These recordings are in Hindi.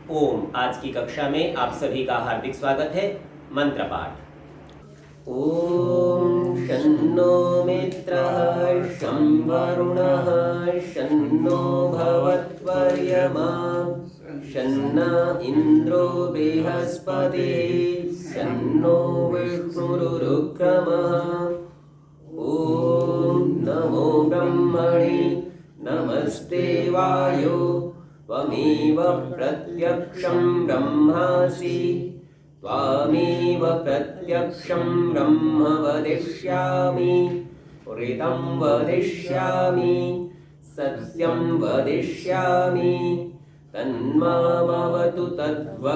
ओम। आज की कक्षा में आप सभी का हार्दिक स्वागत है। मंत्र पाठ। ओम शन्नो मित्रः शं वरुणः शन्नो भवत्वर्यमा शन्ना इन्द्रो बृहस्पतिः शन्नो विष्णुरुक्रमः। ओम नमो ब्रह्मणे नमस्ते वायो त्वमेव प्रत्यक्षं ब्रह्मासि त्वामेव प्रत्यक्षं ब्रह्म वदिष्यामि ऋतं वदिष्यामि सत्यं वदिष्यामि तन्मामवतु तद्वक्तारमवतु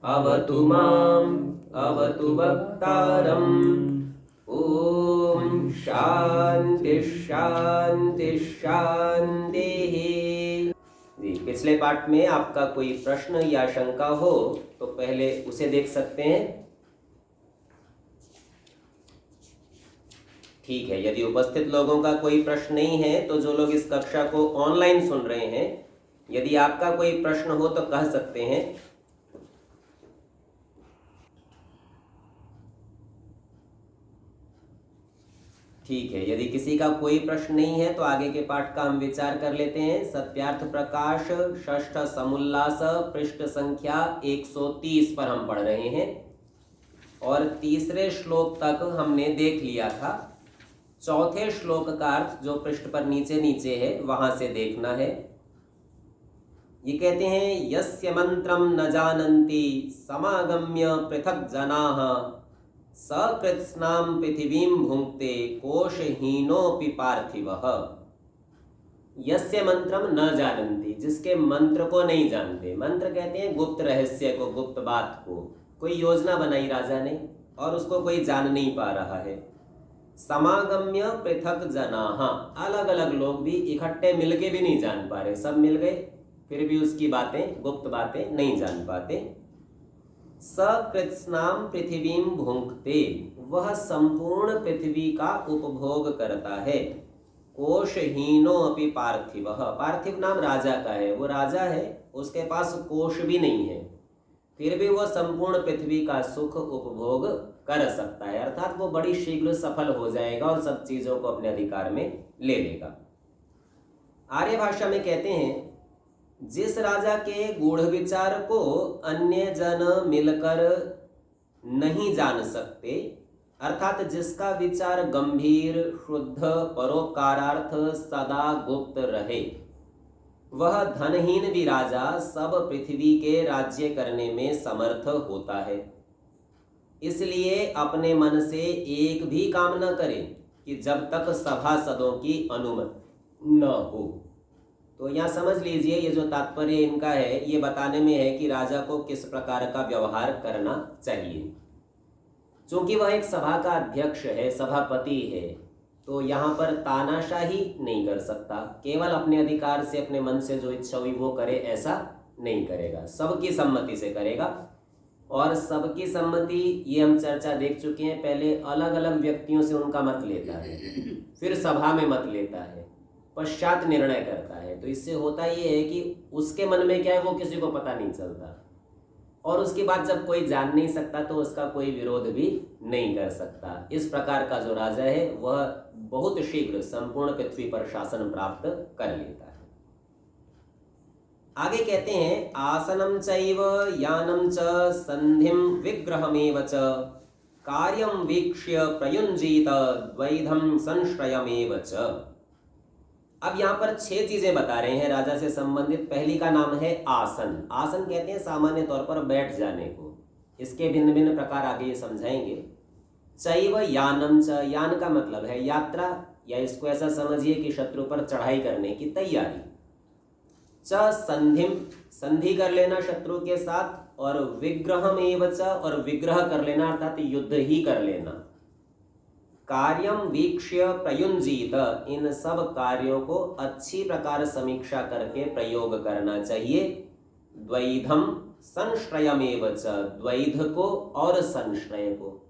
अवतु माम् अवतु वक्तारम्। ओम शांति शांति शांति। जी, पिछले पाठ में आपका कोई प्रश्न या शंका हो तो पहले उसे देख सकते हैं। ठीक है, यदि उपस्थित लोगों का कोई प्रश्न नहीं है तो जो लोग इस कक्षा को ऑनलाइन सुन रहे हैं, यदि आपका कोई प्रश्न हो तो कह सकते हैं। ठीक है, यदि किसी का कोई प्रश्न नहीं है तो आगे के पाठ का हम विचार कर लेते हैं। सत्यार्थ प्रकाश षष्ठ समुल्लास पृष्ठ संख्या 130 पर हम पढ़ रहे हैं और तीसरे श्लोक तक हमने देख लिया था। चौथे श्लोक का अर्थ जो पृष्ठ पर नीचे नीचे है वहां से देखना है। ये कहते हैं यस्य मंत्रम न जानन्ति समागम्य पृथक जनाः सकृत्स्नाम पृथिवीं भुंक्ते कोशहीनोऽपि पार्थिवः। यस्य मंत्रम न जानन्ति, जिसके मंत्र को नहीं जानते। मंत्र कहते हैं गुप्त रहस्य को, गुप्त बात को। कोई योजना बनाई राजा ने और उसको कोई जान नहीं पा रहा है। समागम्य पृथक जनाः, अलग अलग लोग भी इकट्ठे मिलके भी नहीं जान पा रहे। सब मिल गए फिर भी उसकी बातें, गुप्त बातें नहीं जान पाते। सकृत्स्नाम पृथिवीं भुंक्ते, वह संपूर्ण पृथ्वी का उपभोग करता है। कोशहीनो अपि पार्थिवः, पार्थिव नाम राजा का है, वो राजा है, उसके पास कोश भी नहीं है, फिर भी वह संपूर्ण पृथ्वी का सुख उपभोग कर सकता है। अर्थात वो बड़ी शीघ्र सफल हो जाएगा और सब चीजों को अपने अधिकार में ले लेगा। आर्य भाषा में कहते हैं जिस राजा के गूढ़ विचार को अन्य जन मिलकर नहीं जान सकते, अर्थात जिसका विचार गंभीर शुद्ध परोपकारार्थ सदा गुप्त रहे, वह धनहीन भी राजा सब पृथ्वी के राज्य करने में समर्थ होता है। इसलिए अपने मन से एक भी काम न करे कि जब तक सभासदों की अनुमति न हो। तो यहाँ समझ लीजिए, ये जो तात्पर्य इनका है ये बताने में है कि राजा को किस प्रकार का व्यवहार करना चाहिए। चूंकि वह एक सभा का अध्यक्ष है, सभापति है, तो यहाँ पर तानाशाही नहीं कर सकता। केवल अपने अधिकार से, अपने मन से जो इच्छा हुई वो करे, ऐसा नहीं करेगा। सबकी सम्मति से करेगा। और सबकी सम्मति ये हम चर्चा देख चुके हैं पहले। अलग अलग व्यक्तियों से उनका मत लेता है, फिर सभा में मत लेता है, पश्चात निर्णय करता है। तो इससे होता ये है कि उसके मन में क्या है वो किसी को पता नहीं चलता, और उसकी बात जब कोई जान नहीं सकता तो उसका कोई विरोध भी नहीं कर सकता। इस प्रकार का जो राजा है वह बहुत शीघ्र संपूर्ण पृथ्वी पर शासन प्राप्त कर लेता है। आगे कहते हैं आसनं चैव यानं च संधिं विग्रहमेव च कार्यं वीक्ष्य प्रयुञ्जीत द्वैधं संश्रयमेव च। अब यहाँ पर 6 चीजें बता रहे हैं राजा से संबंधित। पहली का नाम है आसन। आसन कहते हैं सामान्य तौर पर बैठ जाने को। इसके भिन्न भिन्न प्रकार आगे ये समझाएंगे। चैव यानम च, यान का मतलब है यात्रा, या इसको ऐसा समझिए कि शत्रु पर चढ़ाई करने की तैयारी। च संधिम, संधि कर लेना शत्रु के साथ, और विग्रहमेव च, और विग्रह कर लेना अर्थात युद्ध ही कर लेना। कार्यम वीक्ष्य प्रयुञ्जीत, इन सब कार्यों को अच्छी प्रकार समीक्षा करके प्रयोग करना चाहिए। द्वैधम संश्रयमेव च, द्वैध को और संश्रय को।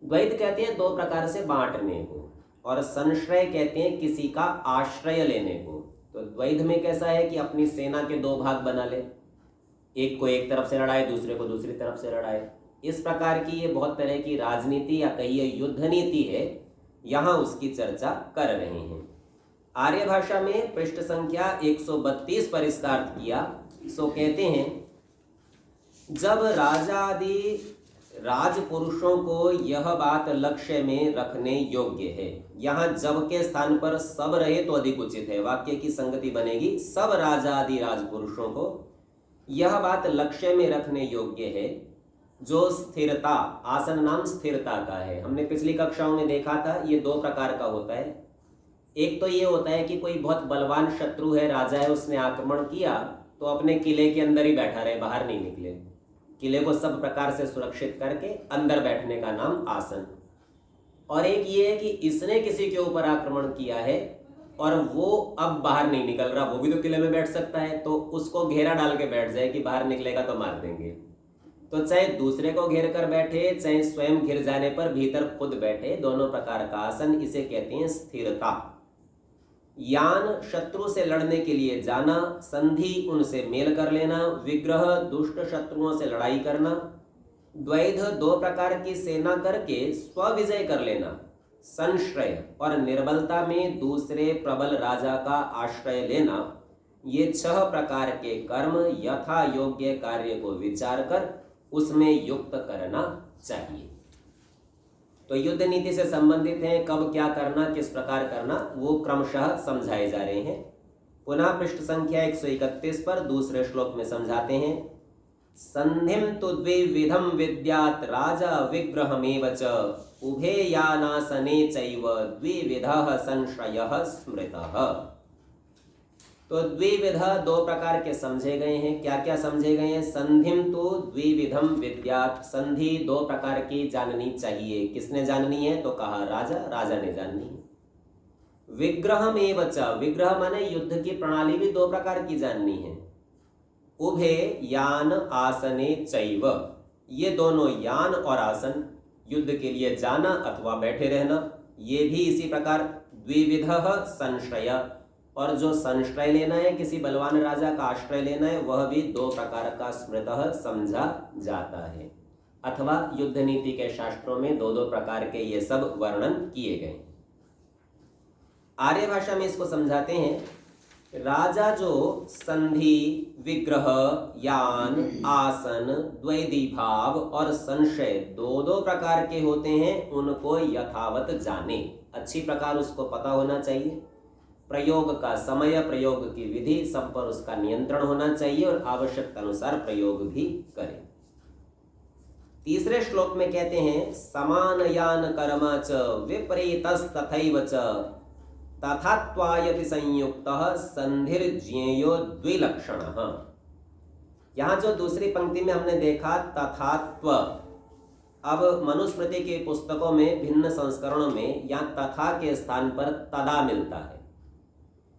द्वैध कहते हैं 2 प्रकार से बांटने को, और संश्रय कहते हैं किसी का आश्रय लेने को। तो द्वैध में कैसा है कि अपनी सेना के दो भाग बना ले, एक को एक तरफ से लड़ाए, दूसरे को दूसरी तरफ से लड़ाए। इस प्रकार की ये बहुत तरह की राजनीति या कहिए युद्ध नीति है, यहाँ उसकी चर्चा कर रहे हैं। आर्य भाषा में पृष्ठ संख्या 132 पर इसका अर्थ किया। सो कहते हैं, जब राजा आदि राजपुरुषों को यह बात लक्ष्य में रखने योग्य है, यहाँ जब के स्थान पर सब रहे तो अधिक उचित है, वाक्य की संगति बनेगी। सब राजा आदि राजपुरुषों को यह बात लक्ष्य में रखने योग्य है, जो स्थिरता, आसन नाम स्थिरता का है। हमने पिछली कक्षाओं में देखा था, ये दो प्रकार का होता है। एक तो ये होता है कि कोई बहुत बलवान शत्रु है, राजा है, उसने आक्रमण किया तो अपने किले के अंदर ही बैठा रहे, बाहर नहीं निकले, किले को सब प्रकार से सुरक्षित करके अंदर बैठने का नाम आसन। और एक ये है कि इसने किसी के ऊपर आक्रमण किया है और वो अब बाहर नहीं निकल रहा, वो भी तो किले में बैठ सकता है, तो उसको घेरा डाल के बैठ जाए कि बाहर निकलेगा तो मार देंगे। तो चाहे दूसरे को घेर कर बैठे, चाहे स्वयं घिर जाने पर भीतर खुद बैठे, दोनों प्रकार का आसन, इसे कहते हैं स्थिरता। यान, शत्रु से लड़ने के लिए जाना, संधि, उनसे मेल कर लेना, विग्रह, दुष्ट शत्रुओं से लड़ाई करना, द्वैध, दो प्रकार की सेना करके स्वविजय कर लेना, संश्रय और निर्बलता में दूसरे प्रबल राजा का आश्रय लेना, ये 6 प्रकार के कर्म यथा योग्य कार्य को विचार कर उसमें युक्त करना चाहिए। तो युद्ध नीति से संबंधित है, कब क्या करना, किस प्रकार करना, वो क्रमशः समझाए जा रहे हैं। पुनः पृष्ठ संख्या 131 पर दूसरे श्लोक में समझाते हैं, संधिम तु द्विविधम विद्यात् राजा विग्रहमेव च उभे यानासने चैव द्विविधः संशयः स्मृतः। तो द्विविधा, दो प्रकार के समझे गए हैं। क्या क्या समझे गए हैं? संधिम तो द्विविधम विद्यात्, संधि दो प्रकार की जाननी चाहिए। किसने जाननी है? तो कहा राजा ने जाननी है। विग्रहमेव च, विग्रह माने युद्ध की प्रणाली भी दो प्रकार की जाननी है। उभे यान आसने चैव, ये दोनों यान और आसन, युद्ध के लिए जाना अथवा बैठे रहना, ये भी इसी प्रकार। द्विविधः संश्रय, और जो संश्रय लेना है, किसी बलवान राजा का आश्रय लेना है, वह भी दो प्रकार का स्मृतः समझा जाता है। अथवा युद्ध नीति के शास्त्रों में दो दो प्रकार के ये सब वर्णन किए गए। आर्य भाषा में इसको समझाते हैं, राजा जो संधि, विग्रह, यान, आसन, द्वैधी भाव और संशय दो दो प्रकार के होते हैं, उनको यथावत जाने, अच्छी प्रकार उसको पता होना चाहिए। प्रयोग का समय, प्रयोग की विधि, सब पर उसका नियंत्रण होना चाहिए और आवश्यकता अनुसार प्रयोग भी करें। तीसरे श्लोक में कहते हैं, समान यान कर्म च विपरीतस्तथैव च तथात्वायति संयुक्तः संधिर्ज्ञेयो द्विलक्षणः। यहाँ जो दूसरी पंक्ति में हमने देखा तथात्व, अब मनुस्मृति की पुस्तकों में भिन्न संस्करणों में यहाँ तथा के स्थान पर तदा मिलता है।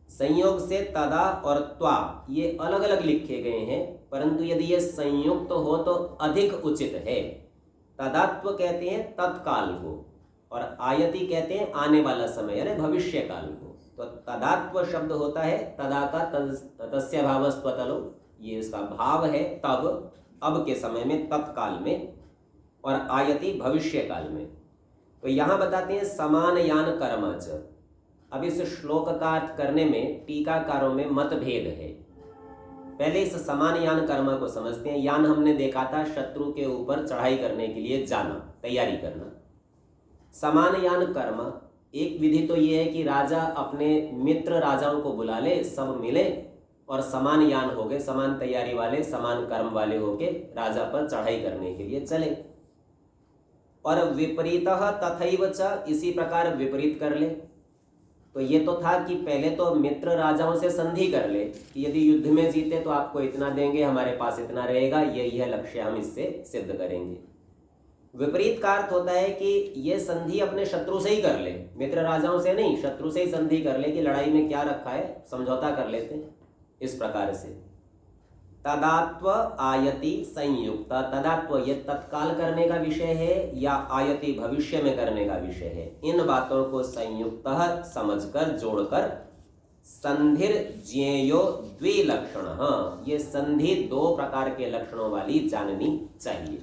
संयोग से तदा और त्वा ये अलग अलग लिखे गए हैं, परंतु यदि ये संयुक्त हो तो अधिक उचित है। तदात्व कहते हैं तत्काल को और आयति कहते हैं आने वाला समय यानी भविष्य काल को। तो तदात्व शब्द होता है तदा का तस्य भावस्त्वतलो, ये इसका भाव है तब, अब के समय में, तत्काल में, और आयति भविष्य काल में। तो यहाँ बताते हैं समान यान कर्मच। अब इस श्लोक का अर्थ करने में टीकाकारों में मतभेद है। पहले इस समान यान कर्म को समझते हैं। यान हमने देखा था शत्रु के ऊपर चढ़ाई करने के लिए जाना, तैयारी करना। समान यान कर्म, एक विधि तो ये है कि राजा अपने मित्र राजाओं को बुला ले, सब मिले और समान यान हो गए, समान तैयारी वाले, समान कर्म वाले होके राजा पर चढ़ाई करने के लिए चले। और विपरीतः तथैव च, इसी प्रकार विपरीत कर ले। तो ये तो था कि पहले तो मित्र राजाओं से संधि कर ले कि यदि युद्ध में जीते तो आपको इतना देंगे, हमारे पास इतना रहेगा, यह लक्ष्य हम इससे सिद्ध करेंगे। विपरीत का अर्थ होता है कि ये संधि अपने शत्रु से ही कर ले, मित्र राजाओं से नहीं, शत्रु से ही संधि कर ले कि लड़ाई में क्या रखा है, समझौता कर लेते हैं। इस प्रकार से तदात्व आयति संयुक्त, तदात्व ये तत्काल करने का विषय है या आयति भविष्य में करने का विषय है। इन बातों को संयुक्त समझकर, जोड़कर संधिर ज्ञेयो द्विलक्षण, ये संधि दो प्रकार के लक्षणों वाली जाननी चाहिए।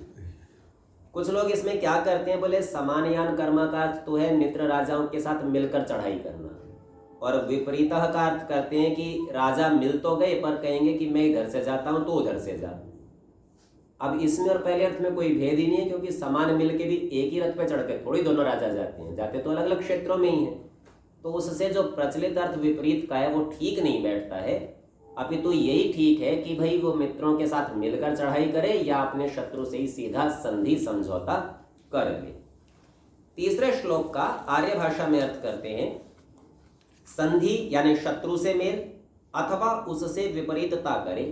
कुछ लोग इसमें क्या करते हैं, बोले समानयान कर्म का अर्थ तो है मित्र राजाओं के साथ मिलकर चढ़ाई करना, और विपरीतः का अर्थ करते हैं कि राजा मिल तो गए पर कहेंगे कि मैं इधर से जाता हूं तो उधर से जा। अब इसमें और पहले अर्थ में कोई भेद ही नहीं है, क्योंकि समान मिल के भी एक ही रथ पे चढ़ के थोड़ी दोनों राजा जाते हैं, जाते तो अलग अलग क्षेत्रों में ही हैं। तो उससे जो प्रचलित अर्थ विपरीत का है वो ठीक नहीं बैठता है। अभी तो यही ठीक है कि भाई वो मित्रों के साथ मिलकर चढ़ाई करे या अपने शत्रु से ही सीधा संधि समझौता कर ले। तीसरे श्लोक का आर्य भाषा में अर्थ करते हैं, संधि यानी शत्रु से मेल अथवा उससे विपरीतता करे,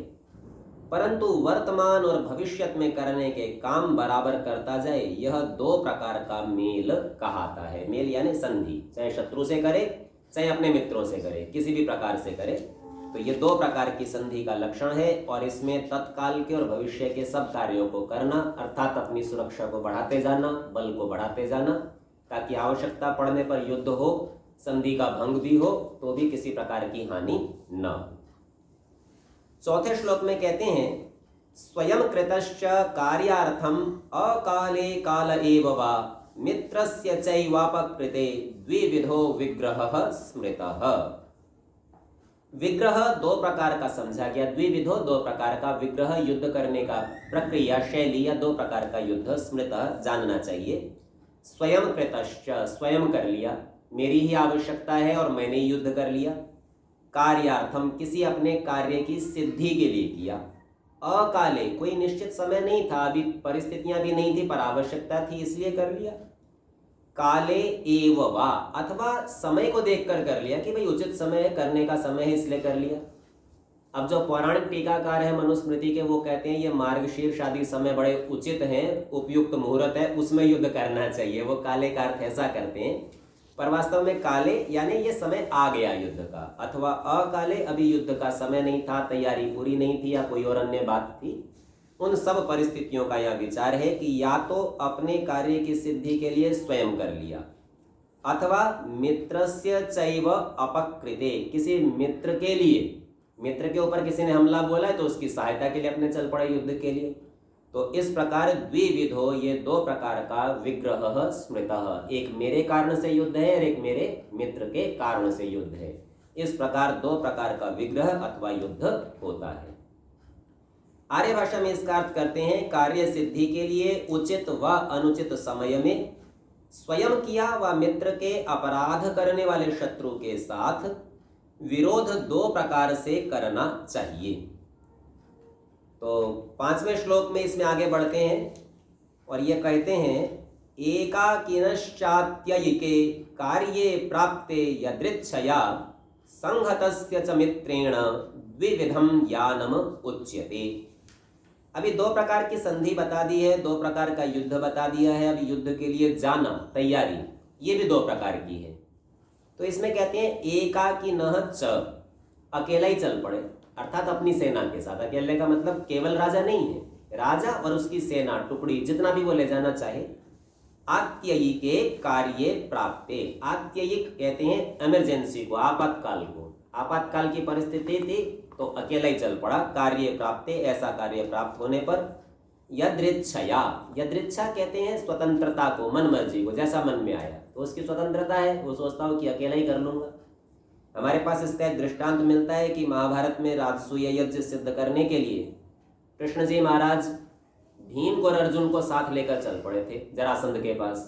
परंतु वर्तमान और भविष्य में करने के काम बराबर करता जाए, यह दो प्रकार का मेल कहाता है। मेल यानी संधि, चाहे शत्रु से करे चाहे अपने मित्रों से करे, किसी भी प्रकार से करे, तो ये दो प्रकार की संधि का लक्षण है। और इसमें तत्काल के और भविष्य के सब कार्यों को करना, अर्थात अपनी सुरक्षा को बढ़ाते जाना, बल को बढ़ाते जाना, ताकि आवश्यकता पड़ने पर युद्ध हो, संधि का भंग भी हो तो भी किसी प्रकार की हानि न हो। चौथे श्लोक में कहते हैं, स्वयं कृतश्च कार्यार्थम अकाले काल एव वा मित्रस्य चैवापकृते द्विविधो विग्रहः स्मृतः। विग्रह दो प्रकार का समझा गया, द्विविधो दो प्रकार का विग्रह, युद्ध करने का प्रक्रिया शैली या दो प्रकार का युद्ध स्मृतः जानना चाहिए। स्वयं कृतश्च, स्वयं कर लिया, मेरी ही आवश्यकता है और मैंने ही युद्ध कर लिया। कार्यार्थम, किसी अपने कार्य की सिद्धि के लिए किया। अकाले, कोई निश्चित समय नहीं था, अभी परिस्थितियां भी नहीं थी पर आवश्यकता थी इसलिए कर लिया। काले एव वा, अथवा समय को देखकर कर लिया कि भाई उचित समय है, करने का समय है इसलिए कर लिया। अब जो पौराणिक टीकाकार है मनुस्मृति के, वो कहते हैं ये मार्गशीर्ष आदि समय बड़े उचित हैं, उपयुक्त मुहूर्त है, उसमें युद्ध करना चाहिए। वो काले का अर्थ ऐसा करते हैं, पर वास्तव में काले यानी ये समय आ गया युद्ध का, अथवा अकाले, अभी युद्ध का समय नहीं था, तैयारी पूरी नहीं थी या कोई और अन्य बात थी। उन सब परिस्थितियों का यह विचार है कि या तो अपने कार्य की सिद्धि के लिए स्वयं कर लिया, अथवा मित्रस्य चैव अपकृते, किसी मित्र के लिए, मित्र के ऊपर किसी ने हमला बोला है तो उसकी सहायता के लिए अपने चल पड़े युद्ध के लिए। तो इस प्रकार द्विविधो, ये दो प्रकार का विग्रह स्मृतः, एक मेरे कारण से युद्ध है और एक मेरे मित्र के कारण से युद्ध है। इस प्रकार दो प्रकार का विग्रह अथवा युद्ध होता है। आर्य भाषा में इसका अर्थ करते हैं, कार्य सिद्धि के लिए उचित व अनुचित समय में स्वयं किया व मित्र के अपराध करने वाले शत्रु के साथ विरोध दो प्रकार से करना चाहिए। तो पांचवें श्लोक में इसमें आगे बढ़ते हैं और ये कहते हैं, एकाकिनश्चात्ययिके कार्ये प्राप्ते यदृच्छया संहतस्य च मित्रेण द्विविधम यानम उच्यते। अभी दो प्रकार की संधि बता दी है, दो प्रकार का युद्ध बता दिया है। अभी युद्ध के लिए जाना, तैयारी, ये भी दो प्रकार की है। तो इसमें कहते हैं एकाकिनः च, अकेला ही चल पड़े, अर्थात अपनी सेना के साथ। अकेले का मतलब केवल राजा नहीं है, राजा और उसकी सेना, टुकड़ी, जितना भी वो ले जाना चाहे। आत्ययिके कार्ये प्राप्ते, आत्ययिक कहते हैं इमरजेंसी को, आपातकाल को। आपातकाल की परिस्थिति थी तो अकेला ही चल पड़ा। कार्य प्राप्ते, ऐसा कार्य प्राप्त होने पर। यदृच्छया, यदृच्छा कहते हैं स्वतंत्रता को, मन मर्जी को, जैसा मन में आया तो उसकी स्वतंत्रता है, वो सोचता हूँ कि अकेला ही कर लूंगा। हमारे पास इसका एक दृष्टांत मिलता है कि महाभारत में राजसूय यज्ञ सिद्ध करने के लिए कृष्ण जी महाराज भीम को और अर्जुन को साथ लेकर चल पड़े थे जरासंध के पास।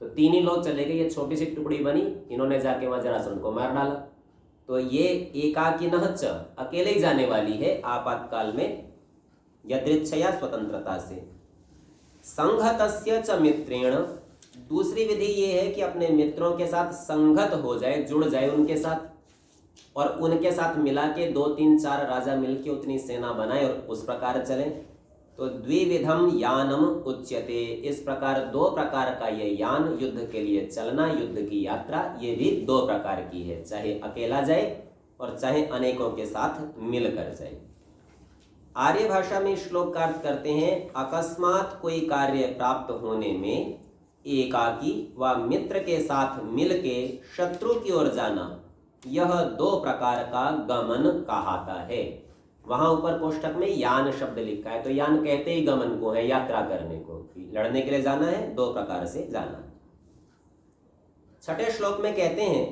तो तीन ही लोग चले गए, ये छोटी सी टुकड़ी बनी, इन्होंने जाके वहां जरासंध को मार डाला। तो ये एकाकिनः च, अकेले ही जाने वाली है आपातकाल में, यदृच्छया स्वतंत्रता से। संघतस्य च मित्रेण, दूसरी विधि ये है कि अपने मित्रों के साथ संगत हो जाए, जुड़ जाए उनके साथ, और उनके साथ मिला के 2, 3, 4 राजा मिलके उतनी सेना बनाए और उस प्रकार चले। तो द्विविधम यानम उच्यते, इस प्रकार दो प्रकार का ये यान, युद्ध के लिए चलना, युद्ध की यात्रा, ये भी दो प्रकार की है, चाहे अकेला जाए और चाहे अनेकों के साथ मिलकर जाए। आर्य भाषा में श्लोक का अर्थ करते हैं, अकस्मात कोई कार्य प्राप्त होने में एकाकी व मित्र के साथ मिलके शत्रु की ओर जाना यह दो प्रकार का गमन कहाता है। वहां ऊपर कोष्ठक में यान शब्द लिखा है, तो यान कहते ही गमन को है, यात्रा करने को, लड़ने के लिए जाना है, दो प्रकार से जाना है। छठे श्लोक में कहते हैं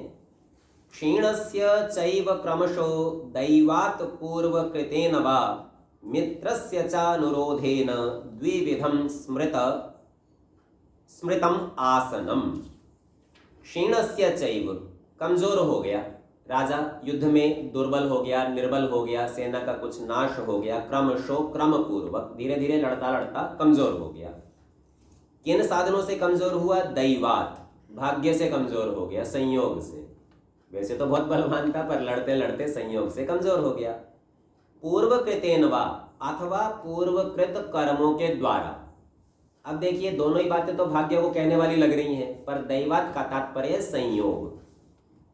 क्षीणस्य चैव क्रमशो दैवात् पूर्व कृतेन वा मित्रस्य चानुरोधेन द्विविधं स्मृतम आसनम। क्षीणस्य चैव, कमजोर हो गया राजा, युद्ध में दुर्बल हो गया, निर्बल हो गया, सेना का कुछ नाश हो गया, क्रमशो क्रम पूर्वक, धीरे धीरे लड़ता लड़ता कमजोर हो गया। किन साधनों से कमजोर हुआ? दैवात, भाग्य से कमजोर हो गया, संयोग से। वैसे तो बहुत बलवान था पर लड़ते लड़ते संयोग से कमजोर हो गया। पूर्व कृतेन वा, अथवा पूर्वकृत कर्मों के द्वारा। अब देखिए दोनों ही बातें तो भाग्य को कहने वाली लग रही हैं, पर दैवात का तात्पर्य संयोग,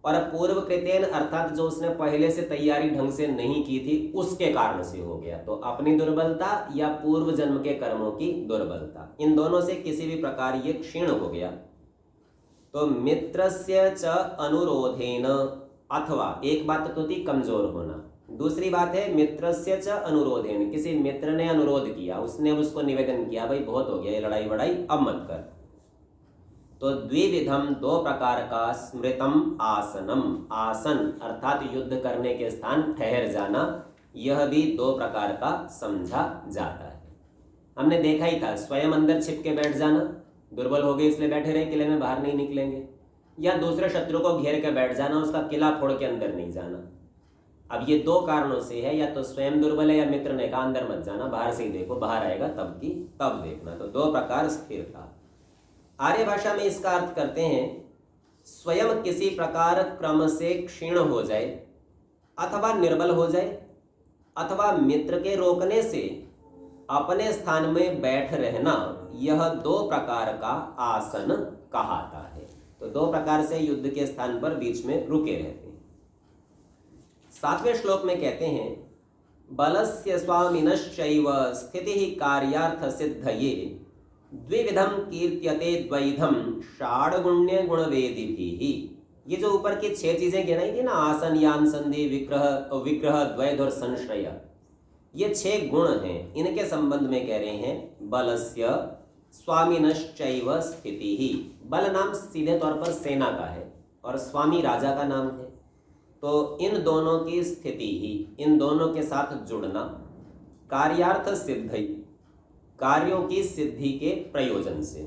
और पूर्व कृतेन अर्थात जो उसने पहले से तैयारी ढंग से नहीं की थी उसके कारण से हो गया। तो अपनी दुर्बलता या पूर्व जन्म के कर्मों की दुर्बलता, इन दोनों से किसी भी प्रकार ये क्षीण हो गया। तो मित्रस्य च अनुरोधेन, अथवा एक बात तो थी कमजोर होना, दूसरी बात है मित्रस्य च अनुरोधेन, किसी मित्र ने अनुरोध किया, उसने उसको निवेदन किया, भाई बहुत हो गया ये लड़ाई वड़ाई, अब मत कर। तो द्विविधम, दो प्रकार का, स्मृतम आसनम, आसन अर्थात युद्ध करने के स्थान, ठहर जाना, यह भी दो प्रकार का समझा जाता है। हमने देखा ही था, स्वयं अंदर छिप के बैठ जाना, दुर्बल हो गए इसलिए बैठे रहे किले में, बाहर नहीं निकलेंगे, या दूसरे शत्रु को घेर के बैठ जाना, उसका किला फोड़ के अंदर नहीं जाना। अब ये दो कारणों से है, या तो स्वयं दुर्बल है या मित्र ने कहा अंदर मत जाना, बाहर से ही देखो, बाहर आएगा तब की तब देखना। तो दो प्रकार स्थिरता। आर्य भाषा में इसका अर्थ करते हैं स्वयं किसी प्रकार क्रम से क्षीण हो जाए, अथवा निर्बल हो जाए, अथवा मित्र के रोकने से अपने स्थान में बैठ रहना, यह दो प्रकार का आसन कहाता है। तो दो प्रकार से युद्ध के स्थान पर बीच में रुके रहते हैं। सातवें श्लोक में कहते हैं बलस्य स्वामिनश्चैव स्थितिः कार्यार्थ सिद्धये द्विविधम कीर्त्यते द्वैधम षाड्गुण्य गुणवेदिभिः। ये जो ऊपर की 6 चीजें गिनाई थी ना, आसन, यान, संधि, विग्रह, द्वैध और संश्रय, ये 6 गुण हैं। इनके संबंध में कह रहे हैं बलस्य स्वामिनश्चैव स्थितिः। बल नाम सीधे तौर पर सेना का है और स्वामी राजा का नाम है। तो इन दोनों की स्थिति ही, इन दोनों के साथ जुड़ना, कार्यार्थ सिद्धि, कार्यों की सिद्धि के प्रयोजन से।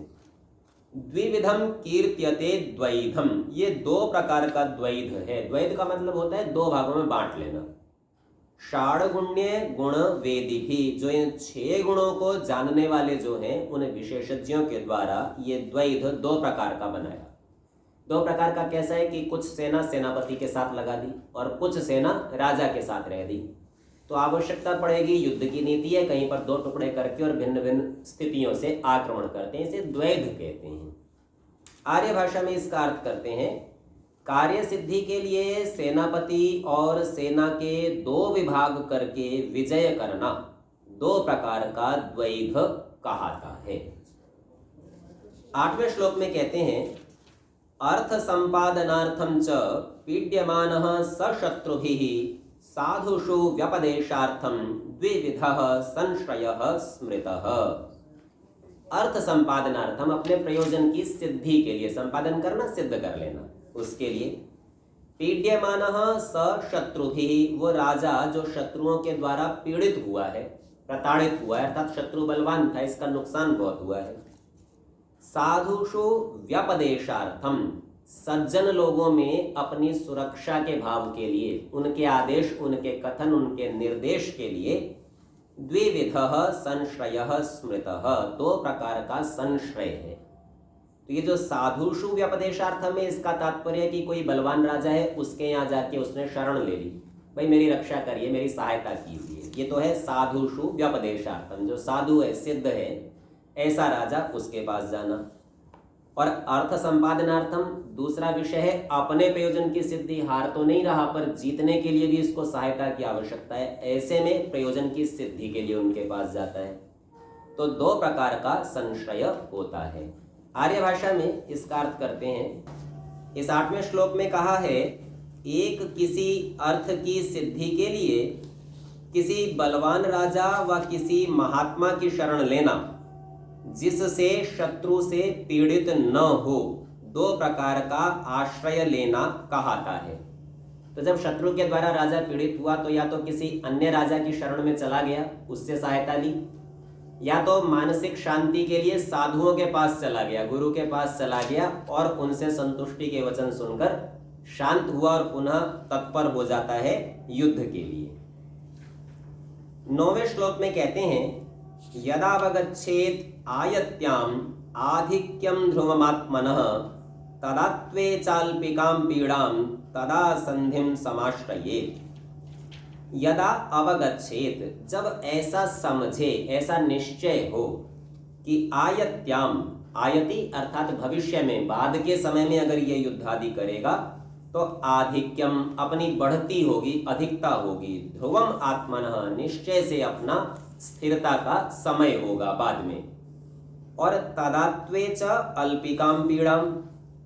द्विविधम कीर्त्यते द्वैधम, ये दो प्रकार का द्वैध है। द्वैध का मतलब होता है दो भागों में बांट लेना। षाड्गुण्य गुण वेदी भी, जो इन 6 गुणों को जानने वाले जो हैं उन विशेषज्ञों के द्वारा ये द्वैध दो प्रकार का बनाया। दो प्रकार का कैसा है कि कुछ सेना सेनापति के साथ लगा दी और कुछ सेना राजा के साथ रह दी। तो आवश्यकता पड़ेगी, युद्ध की नीति है, कहीं पर दो टुकड़े करके और भिन्न भिन्न स्थितियों से आक्रमण करते हैं, इसे द्वैध कहते हैं। आर्य भाषा में इसका अर्थ करते हैं कार्य सिद्धि के लिए सेनापति और सेना के 2 विभाग करके विजय करना, दो प्रकार का द्वैध कहाता है। 8वें श्लोक में कहते हैं अर्थ संपादनार्थं च पीड्यमानः सशत्रुभिः साधुषु व्यपदेशार्थं द्विविधः संश्रयः स्मृतः। अर्थ संपादनार्थम, अपने प्रयोजन की सिद्धि के लिए, संपादन करना, सिद्ध कर लेना, उसके लिए। पीड्यमानः सशत्रुभिः, वो राजा जो शत्रुओं के द्वारा पीड़ित हुआ है, प्रताड़ित हुआ है, अर्थात शत्रु बलवान था, इसका नुकसान बहुत हुआ है। साधुषु व्यपदेशार्थम, सज्जन लोगों में अपनी सुरक्षा के भाव के लिए, उनके आदेश, उनके कथन, उनके निर्देश के लिए द्विविधः संश्रयः स्मृतः, दो प्रकार का संश्रय है। तो ये जो साधुषु व्यपदेशार्थम है, इसका तात्पर्य है कि कोई बलवान राजा है, उसके यहाँ जाके उसने शरण ले ली, भाई मेरी रक्षा करिए, मेरी सहायता कीजिए, ये तो है साधुषु व्यपदेशार्थम। जो साधु है, सिद्ध है, ऐसा राजा, उसके पास जाना। और अर्थ संपादनार्थम दूसरा विषय है अपने प्रयोजन की सिद्धि, हार तो नहीं रहा पर जीतने के लिए भी इसको सहायता की आवश्यकता है, ऐसे में प्रयोजन की सिद्धि के लिए उनके पास जाता है। तो दो प्रकार का संश्रय होता है। आर्य भाषा में इसका अर्थ करते हैं, इस 8वें श्लोक में कहा है एक किसी अर्थ की सिद्धि के लिए किसी बलवान राजा व किसी महात्मा की शरण लेना, जिससे शत्रु से पीड़ित न हो, दो प्रकार का आश्रय लेना कहाता है। तो जब शत्रु के द्वारा राजा पीड़ित हुआ तो या तो किसी अन्य राजा की शरण में चला गया, उससे सहायता ली, या तो मानसिक शांति के लिए साधुओं के पास चला गया, गुरु के पास चला गया और उनसे संतुष्टि के वचन सुनकर शांत हुआ और पुनः तत्पर हो जाता है युद्ध के लिए। 9वें श्लोक में कहते हैं यदावगच्छेत आयत्याम आधिक्यम ध्रुवमात्मनः तदात्वे चाल्पिकां पीड़ाम तदा संधिम समाश्रयेत्। यदा अवगच्छेत, जब ऐसा समझे, ऐसा निश्चय हो कि आयत्याम, आयति अर्थात भविष्य में, बाद के समय में अगर ये युद्ध आदि करेगा तो आधिक्यम, अपनी बढ़ती होगी, अधिकता होगी, ध्रुवम आत्मनः, निश्चय से अपना स्थिरता का समय होगा बाद में, और तदात्वे च अल्पिकाम पीड़ाम,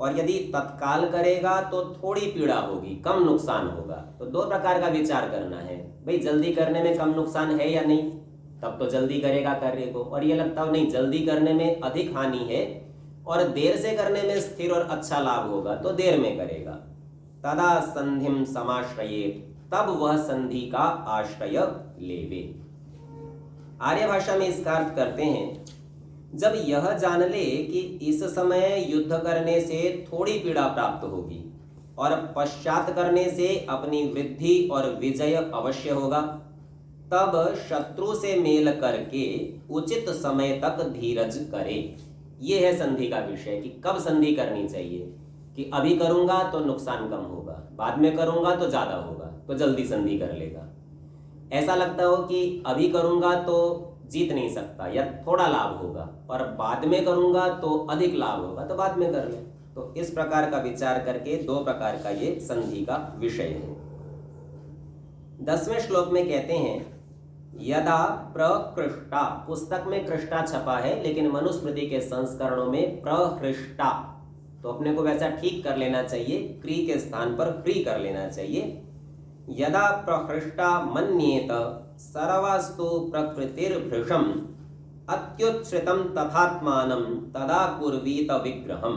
और यदि तत्काल करेगा तो थोड़ी पीड़ा होगी, कम नुकसान होगा। तो दो प्रकार का विचार करना है, भाई जल्दी करने में कम नुकसान है या नहीं, तब तो जल्दी करेगा कार्य को, और ये लगता हो नहीं जल्दी करने में अधिक हानि है और देर से करने में स्थिर और अच्छा लाभ होगा तो देर में करेगा। तदा संधिम समाश्रयेत्, तब वह संधि का आश्रय लेवे। आर्य भाषा में इसका अर्थ करते हैं जब यह जान ले कि इस समय युद्ध करने से थोड़ी पीड़ा प्राप्त होगी और पश्चात करने से अपनी वृद्धि और विजय अवश्य होगा, तब शत्रु से मेल करके उचित समय तक धीरज करे। ये है संधि का विषय कि कब संधि करनी चाहिए, कि अभी करूंगा तो नुकसान कम होगा, बाद में करूंगा तो ज्यादा होगा, तो जल्दी संधि कर लेगा। ऐसा लगता हो कि अभी करूंगा तो जीत नहीं सकता या थोड़ा लाभ होगा, और बाद में करूंगा तो अधिक लाभ होगा, तो बाद में कर ले। तो इस प्रकार का विचार करके दो प्रकार का ये संधि का विषय है। 10वें श्लोक में कहते हैं यदा प्रकृष्टा, पुस्तक में कृष्टा छपा है लेकिन मनुस्मृति के संस्करणों में प्रहृष्टा, तो अपने को वैसा ठीक कर लेना चाहिए, क्री के स्थान पर फ्री कर लेना चाहिए। यदा प्रहृष्टा मन्येत सर्वास्तु प्रकृतिर्भृशम अत्युच्छ्रितम तथात्मानं तदा कुर्वीत विग्रहम।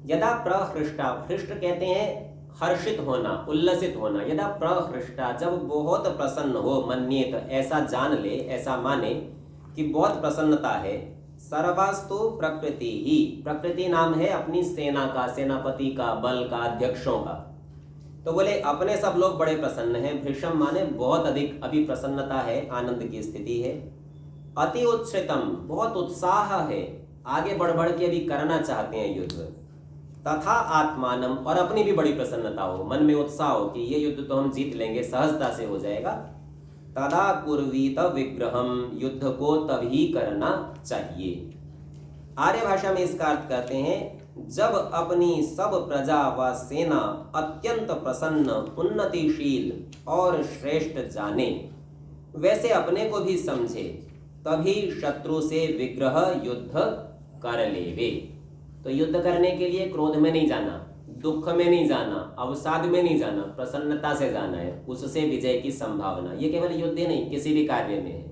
यदा प्रहृष्टा, हृष्ट कहते हैं हर्षित होना, उल्लसित होना। यदा प्रहृष्टा, जब बहुत प्रसन्न हो, मन्येत ऐसा जान ले, ऐसा माने कि बहुत प्रसन्नता है। सर्वास्तु प्रकृति ही, प्रकृति नाम है अपनी सेना का, सेनापति का, बल का, अध्यक्षों का। तो बोले अपने सब लोग बड़े प्रसन्न हैं। भृशम माने बहुत अधिक अभी प्रसन्नता है, आनंद की स्थिति है। अति उत्सितम, बहुत उत्साह है, आगे बढ़ बढ़ के अभी करना चाहते हैं युद्ध। तथा आत्मानम, और अपनी भी बड़ी प्रसन्नता हो, मन में उत्साह हो कि ये युद्ध तो हम जीत लेंगे, सहजता से हो जाएगा। तदा कुर्वीत विग्रहम, युद्ध को तभी करना चाहिए। आर्य भाषा में इसका अर्थ करते हैं जब अपनी सब प्रजा व सेना अत्यंत प्रसन्न, उन्नतिशील और श्रेष्ठ जाने, वैसे अपने को भी समझे, तभी शत्रु से विग्रह युद्ध कर लेवे। तो युद्ध करने के लिए क्रोध में नहीं जाना, दुख में नहीं जाना, अवसाद में नहीं जाना, प्रसन्नता से जाना है, उससे विजय की संभावना। ये केवल युद्ध ही नहीं, किसी भी कार्य में है।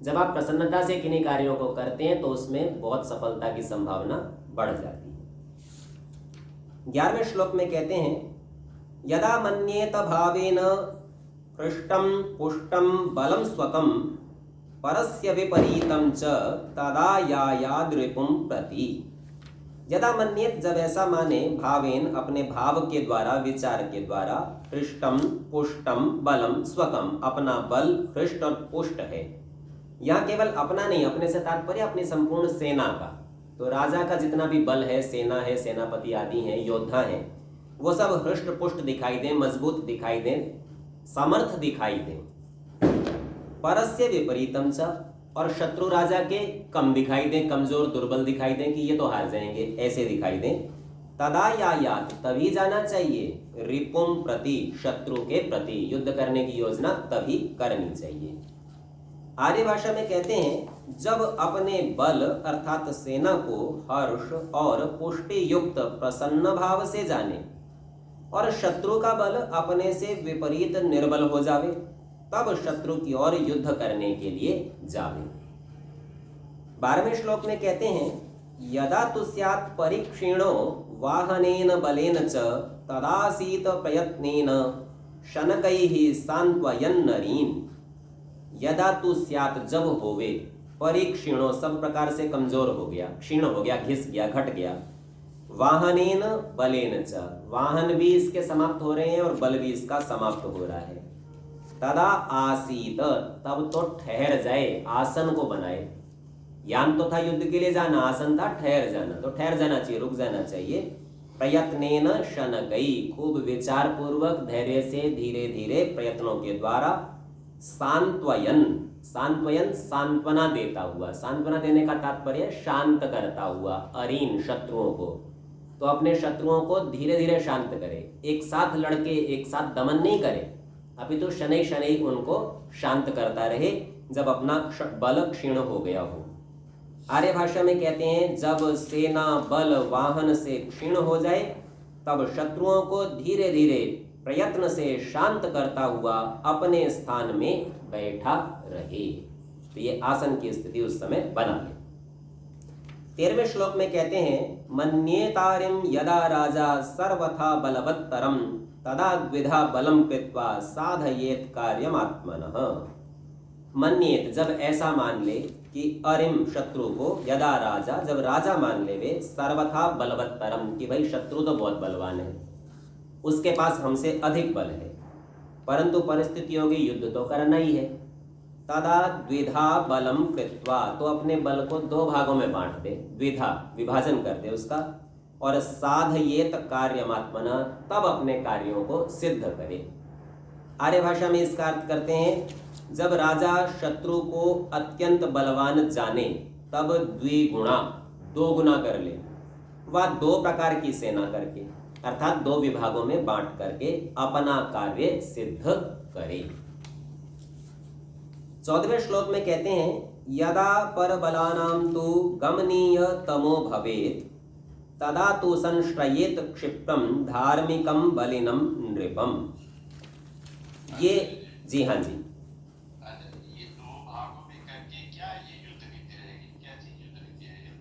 जब आप प्रसन्नता से किन्हीं कार्यों को करते हैं तो उसमें बहुत सफलता की संभावना बढ़ जाती है। 11वें श्लोक में कहते हैं यदा मन्येत भावेन हृष्टं पुष्टं बलं स्वकं परस्य विपरीतं च तदा यायाद रिपुं प्रति। यदा मन्येत, जब ऐसा माने, भावेन अपने भाव के द्वारा, विचार के द्वारा, हृष्टम पुष्टम बलम स्वकम, अपना बल हृष्ट और पुष्ट है। यहाँ केवल अपना नहीं, अपने से तात्पर्य अपनी संपूर्ण सेना का। तो राजा का जितना भी बल है, सेना है, सेनापति आदि हैं, योद्धा हैं, वो सब हृष्ट पुष्ट दिखाई दें, मजबूत दिखाई दें, समर्थ दिखाई दें। परस्य विपरीतम च, और शत्रु राजा के कम दिखाई दें, कमजोर दुर्बल दिखाई दें कि ये तो हार जाएंगे, ऐसे दिखाई दें। तदा यायात, तभी जाना चाहिए, रिपुम प्रति, शत्रु के प्रति युद्ध करने की योजना तभी करनी चाहिए। आर्य भाषा में कहते हैं जब अपने बल अर्थात सेना को हर्ष और पुष्टि युक्त प्रसन्न भाव से जाने और शत्रु का बल अपने से विपरीत निर्बल हो जावे, तब शत्रु की ओर युद्ध करने के लिए जावे। 12वें श्लोक में कहते हैं, यदा तु स्यात् परिक्षीणो वाहनेन बलेन च तदासीत प्रयत्नेन शनकैः सांत्वयन् नरीन्। यदा तु स्यात्, जब होवे, परिक्षीणो सब प्रकार से कमजोर हो गया, क्षीण हो गया, घिस गया, घट गया, वाहनेन बलेन च, वाहन भी इसके समाप्त हो रहे हैं और बल भी इसका समाप्त हो रहा है। तदा आसीत, तब तो ठहर जाए, आसन को बनाए। यान तो था युद्ध के लिए जाना, आसन था ठहर जाना, तो ठहर जाना चाहिए, रुक जाना चाहिए। प्रयत्नेन शनकै, खूब विचार पूर्वक धैर्य से धीरे धीरे प्रयत्नों के द्वारा, सांत्वयन, सांत्वयन सांत्वना देता हुआ, सांत्वना देने का तात्पर्य शांत करता हुआ, अरीन शत्रुओं को, तो अपने शत्रुओं को धीरे धीरे शांत करे, एक साथ लड़के एक साथ दमन नहीं करे, अभी तो शनै शनै उनको शांत करता रहे जब अपना बल क्षीण हो गया हो। आर्य भाषा में कहते हैं, जब सेना बल वाहन से क्षीण हो जाए तब शत्रुओं को धीरे धीरे प्रयत्न से शांत करता हुआ अपने स्थान में बैठा रहे। तो ये आसन की स्थिति उस समय बना ले। 13वें श्लोक में कहते हैं, मन्येतारिं यदा राजा सर्वथा बलवत्तरम तदा द्विधा बलम कृत्वा साधयेत कार्यम आत्मनः। मन्येत, जब ऐसा मान ले कि अरिम शत्रु को, यदा राजा, जब राजा मान ले वे, सर्वथा बलवत्तरम, कि भाई शत्रु तो बहुत बलवान है, उसके पास हमसे अधिक बल है, परंतु परिस्थितियों की युद्ध तो करना ही है। तदा द्विधा बलम कृत्वा, तो अपने बल को 2 भागों में बांट दे, द्विधा विभाजन कर दे उसका, और साधयेत कार्यमात्मना, तब अपने कार्यों को सिद्ध करे। आर्य भाषा में इसका अर्थ करते हैं, जब राजा शत्रु को अत्यंत बलवान जाने तब द्विगुणा, 2 गुना कर ले, वह 2 प्रकार की सेना करके, अर्थात 2 विभागों में बांट करके अपना कार्य सिद्ध करे। 14वें श्लोक में कहते हैं, यदा परबलानां तु गमनीय तमो भवेत् तदा तु संश्रयेत क्षिप्रम धार्मिकम बलिनम नृपम। ये जी हाँ जी, ये 2 भागों में करके क्या ये युद्ध नीति रहेगी, क्या चीज युद्ध नीति है?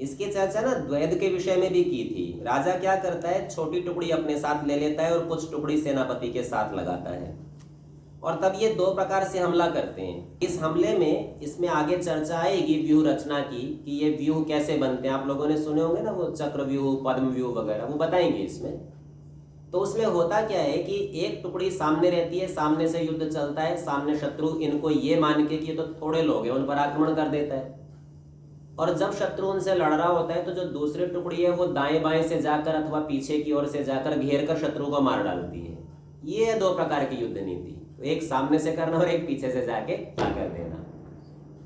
इसकी चर्चा ना द्वैध के विषय में भी की थी। राजा क्या करता है, छोटी टुकड़ी अपने साथ ले लेता है और कुछ टुकड़ी सेनापति के साथ लगाता है, और तब ये 2 प्रकार से हमला करते हैं। इस हमले में, इसमें आगे चर्चा आएगी व्यूह रचना की, कि ये व्यूह कैसे बनते हैं। आप लोगों ने सुने होंगे ना वो चक्र व्यूह, पद्म व्यूह वगैरह, वो बताएंगे इसमें। तो उसमें होता क्या है कि एक टुकड़ी सामने रहती है, सामने से युद्ध चलता है, सामने शत्रु इनको ये मान के कि ये तो थोड़े लोग हैं, उन पर आक्रमण कर देता है, और जब शत्रु उनसे लड़ रहा होता है तो जो दूसरी टुकड़ी है वो दाएं बाएं से जाकर अथवा पीछे की ओर से जाकर घेर कर शत्रु को मार डालती है। ये 2 प्रकार की युद्ध नीति, एक सामने से करना और एक पीछे से जाके कर देना।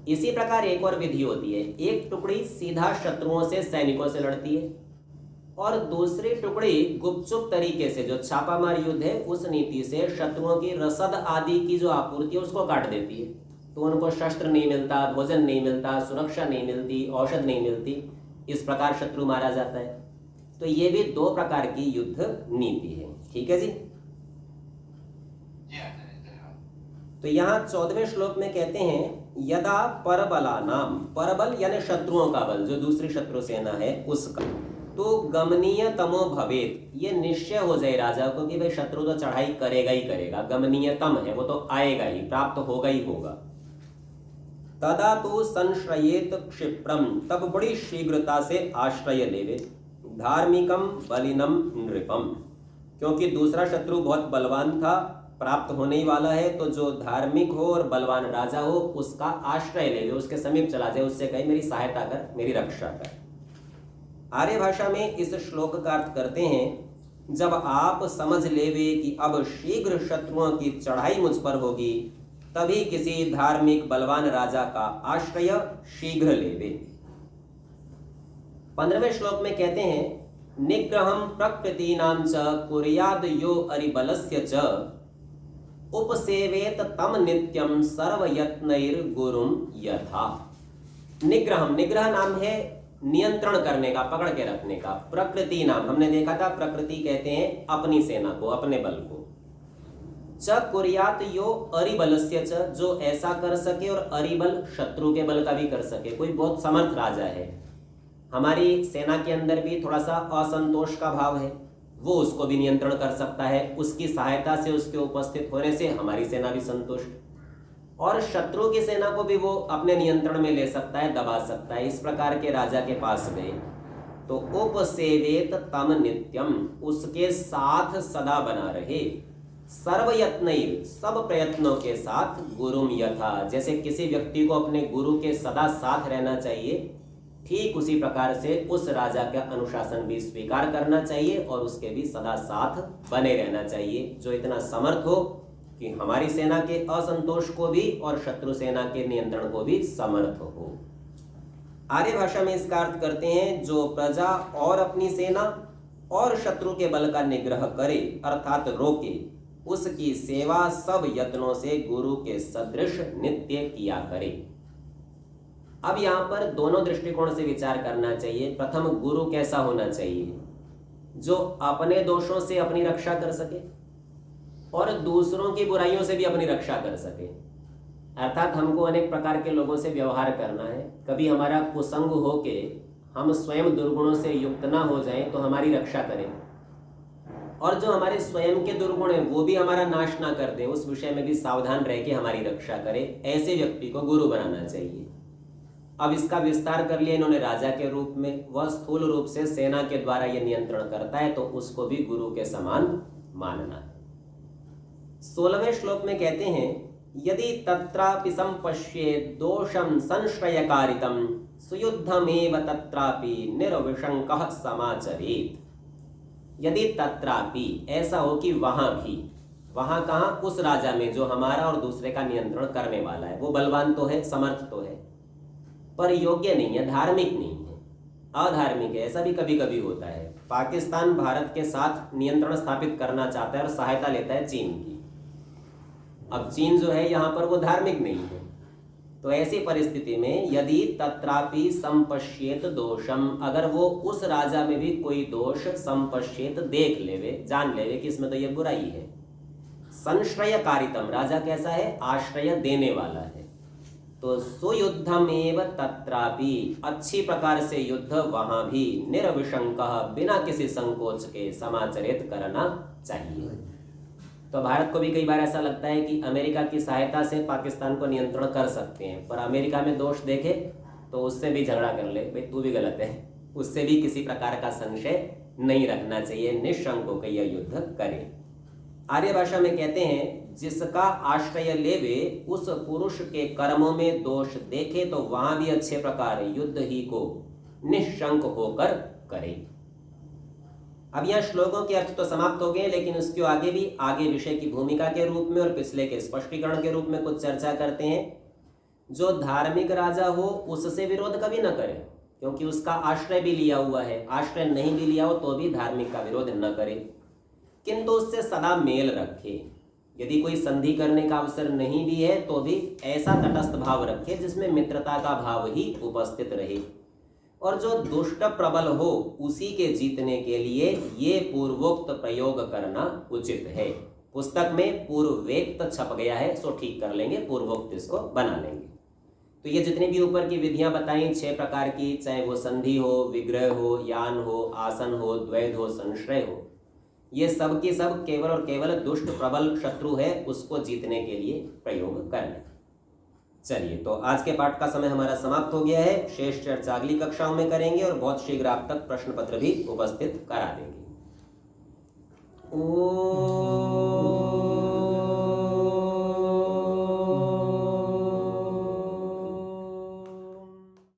इसी प्रकार एक और विधि होती है, एक टुकड़ी सीधा शत्रुओं से, सैनिकों से लड़ती है, और दूसरी टुकड़ी गुपचुप तरीके से, जो छापामार युद्ध है उस नीति से, शत्रुओं की रसद आदि की जो आपूर्ति है उसको काट देती है। तो उनको शस्त्र नहीं मिलता, भोजन नहीं मिलता, सुरक्षा नहीं मिलती, औषध नहीं मिलती, इस प्रकार शत्रु मारा जाता है। तो ये भी 2 प्रकार की युद्ध नीति है। ठीक है जी। तो यहाँ 14वें श्लोक में कहते हैं, यदा परबलानाम, परबल यानी शत्रुओं का बल, जो दूसरी शत्रु सेना है उसका, तो गमनीय तमो भवेत, ये निश्चय हो जाए राजा को कि भाई शत्रु तो चढ़ाई करेगा ही करेगा, गमनीयतम है, वो तो आएगा ही, प्राप्त होगा ही होगा। तदा तो संश्रयेत क्षिप्रम, तब बड़ी शीघ्रता से आश्रय लेवे, धार्मिकम बलिनम नृपम, क्योंकि दूसरा शत्रु बहुत बलवान था, प्राप्त होने ही वाला है, तो जो धार्मिक हो और बलवान राजा हो उसका आश्रय ले, उसके समीप चला जाए, उससे कहे मेरी सहायता कर, मेरी रक्षा कर। आर्य भाषा में इस श्लोक का अर्थ करते हैं, जब आप समझ लेवे कि अब शीघ्र शत्रुओं की चढ़ाई मुझ पर होगी, तभी किसी धार्मिक बलवान राजा का आश्रय शीघ्र लेवे। 15वें श्लोक में कहते हैं, निग्रहम प्रकृतीनां च कुर्याद यो अरिबलस्य च उपसेवेत तम नित्यम सर्वयत्नैर्गुरुम यथा। निग्रहम, निग्रह नाम है नियंत्रण करने का, पकड़ के रखने का। प्रकृति नाम, हमने देखा था प्रकृति कहते हैं अपनी सेना को, अपने बल को। च कुर्यात यो अरिबलस्य च, जो ऐसा कर सके और अरिबल शत्रु के बल का भी कर सके। कोई बहुत समर्थ राजा है, हमारी सेना के अंदर भी थोड़ा सा असंतोष का भाव है, वो उसको भी नियंत्रण कर सकता है। उसकी सहायता से, उसके उपस्थित होने से हमारी सेना भी संतुष्ट, और शत्रु की सेना को भी वो अपने नियंत्रण में ले सकता है, दबा सकता है। इस प्रकार के राजा के पास गए तो उपसेवेत तम नित्यम, उसके साथ सदा बना रहे। सर्वयत्नैर, सब प्रयत्नों के साथ। गुरुम यथा, जैसे किसी व्यक्ति को अपने गुरु के सदा साथ रहना चाहिए, ठीक उसी प्रकार से उस राजा का अनुशासन भी स्वीकार करना चाहिए और उसके भी सदा साथ बने रहना चाहिए, जो इतना समर्थ हो कि हमारी सेना के असंतोष को भी और शत्रु सेना के नियंत्रण को भी समर्थ हो। आर्य भाषा में इसका अर्थ करते हैं जो प्रजा और अपनी सेना और शत्रु के बल का निग्रह करे, अर्थात रोके, उसकी सेवा सब यत्नों से गुरु के सदृश नित्य किया करे। अब यहाँ पर दोनों दृष्टिकोण से विचार करना चाहिए। प्रथम, गुरु कैसा होना चाहिए? जो अपने दोषों से अपनी रक्षा कर सके और दूसरों की बुराइयों से भी अपनी रक्षा कर सके। अर्थात हमको अनेक प्रकार के लोगों से व्यवहार करना है। कभी हमारा कुसंग हो के हम स्वयं दुर्गुणों से युक्त ना हो जाएं तो हमारी रक्षा करें, और जो हमारे स्वयं के दुर्गुण हैं वो भी हमारा नाश ना कर दें, उस विषय में भी सावधान रह के हमारी रक्षा करें। ऐसे व्यक्ति को गुरु बनाना चाहिए। अब इसका विस्तार कर लिया इन्होंने राजा के रूप में। वह स्थूल रूप से सेना के द्वारा यह नियंत्रण करता है, तो उसको भी गुरु के समान मानना है। 16वें श्लोक में कहते हैं, यदि तत्रापि संपश्येत् दोषं संश्रयकारितं सुयुद्धमेव तत्रापि निर्विशंकः समाचरेत्। यदि तत्रापि, ऐसा हो कि वहां भी, वहां कहां? उस राजा में जो हमारा और दूसरे का नियंत्रण करने वाला है। वो बलवान तो है, समर्थ तो है, पर योग्य नहीं है, धार्मिक नहीं है, अधार्मिक है। ऐसा भी कभी कभी होता है। पाकिस्तान भारत के साथ नियंत्रण स्थापित करना चाहता है और सहायता लेता है चीन की। अब चीन जो है यहाँ पर वो धार्मिक नहीं है। तो ऐसी परिस्थिति में यदि तत्रापि संपश्येत दोषम, अगर वो उस राजा में भी कोई दोष संपश्येत देख लेवे, जान लेवे कि इसमें तो ये बुराई है। संश्रयकारितम, राजा कैसा है? आश्रय देने वाला है। तो सुयुद्धमेव तत्रापि, अच्छी प्रकार से युद्ध वहां भी, निर्विशंकः, बिना किसी संकोच के, समाचरित करना चाहिए। तो भारत को भी कई बार ऐसा लगता है कि अमेरिका की सहायता से पाकिस्तान को नियंत्रण कर सकते हैं, पर अमेरिका में दोष देखे तो उससे भी झगड़ा कर ले, भाई तू भी गलत है, उससे भी किसी प्रकार का संशय नहीं रखना चाहिए, निशंक होकर यह युद्ध करे। आर्य भाषा में कहते हैं, जिसका आश्रय लेवे उस पुरुष के कर्मों में दोष देखे तो वहां भी अच्छे प्रकार युद्ध ही को निशंक होकर करे। अब यहाँ श्लोकों के अर्थ तो समाप्त हो गए, लेकिन उसके आगे भी आगे विषय की भूमिका के रूप में और पिछले के स्पष्टीकरण के रूप में कुछ चर्चा करते हैं। जो धार्मिक राजा हो उससे विरोध कभी न करे, क्योंकि उसका आश्रय भी लिया हुआ है। आश्रय नहीं भी लिया हो तो भी धार्मिक का विरोध न करे, किंतु उससे सदा मेल रखे। यदि कोई संधि करने का अवसर नहीं भी है तो भी ऐसा तटस्थ भाव रखे जिसमें मित्रता का भाव ही उपस्थित रहे, और जो दुष्ट प्रबल हो उसी के जीतने के लिए ये पूर्वोक्त प्रयोग करना उचित है। पुस्तक में पूर्वेक्त छप गया है, सो ठीक कर लेंगे, पूर्वोक्त इसको बना लेंगे। तो ये जितनी भी ऊपर की विधियां बताई 6 प्रकार की, चाहे वो संधि हो, विग्रह हो, यान हो, आसन हो, द्वैध हो, संश्रय हो, ये सब की सब केवल और केवल दुष्ट प्रबल शत्रु है, उसको जीतने के लिए प्रयोग करना। चलिए, तो आज के पाठ का समय हमारा समाप्त हो गया है। शेष चर्चा अगली कक्षाओं में करेंगे और बहुत शीघ्र आप तक प्रश्न पत्र भी उपस्थित करा देंगे। ओम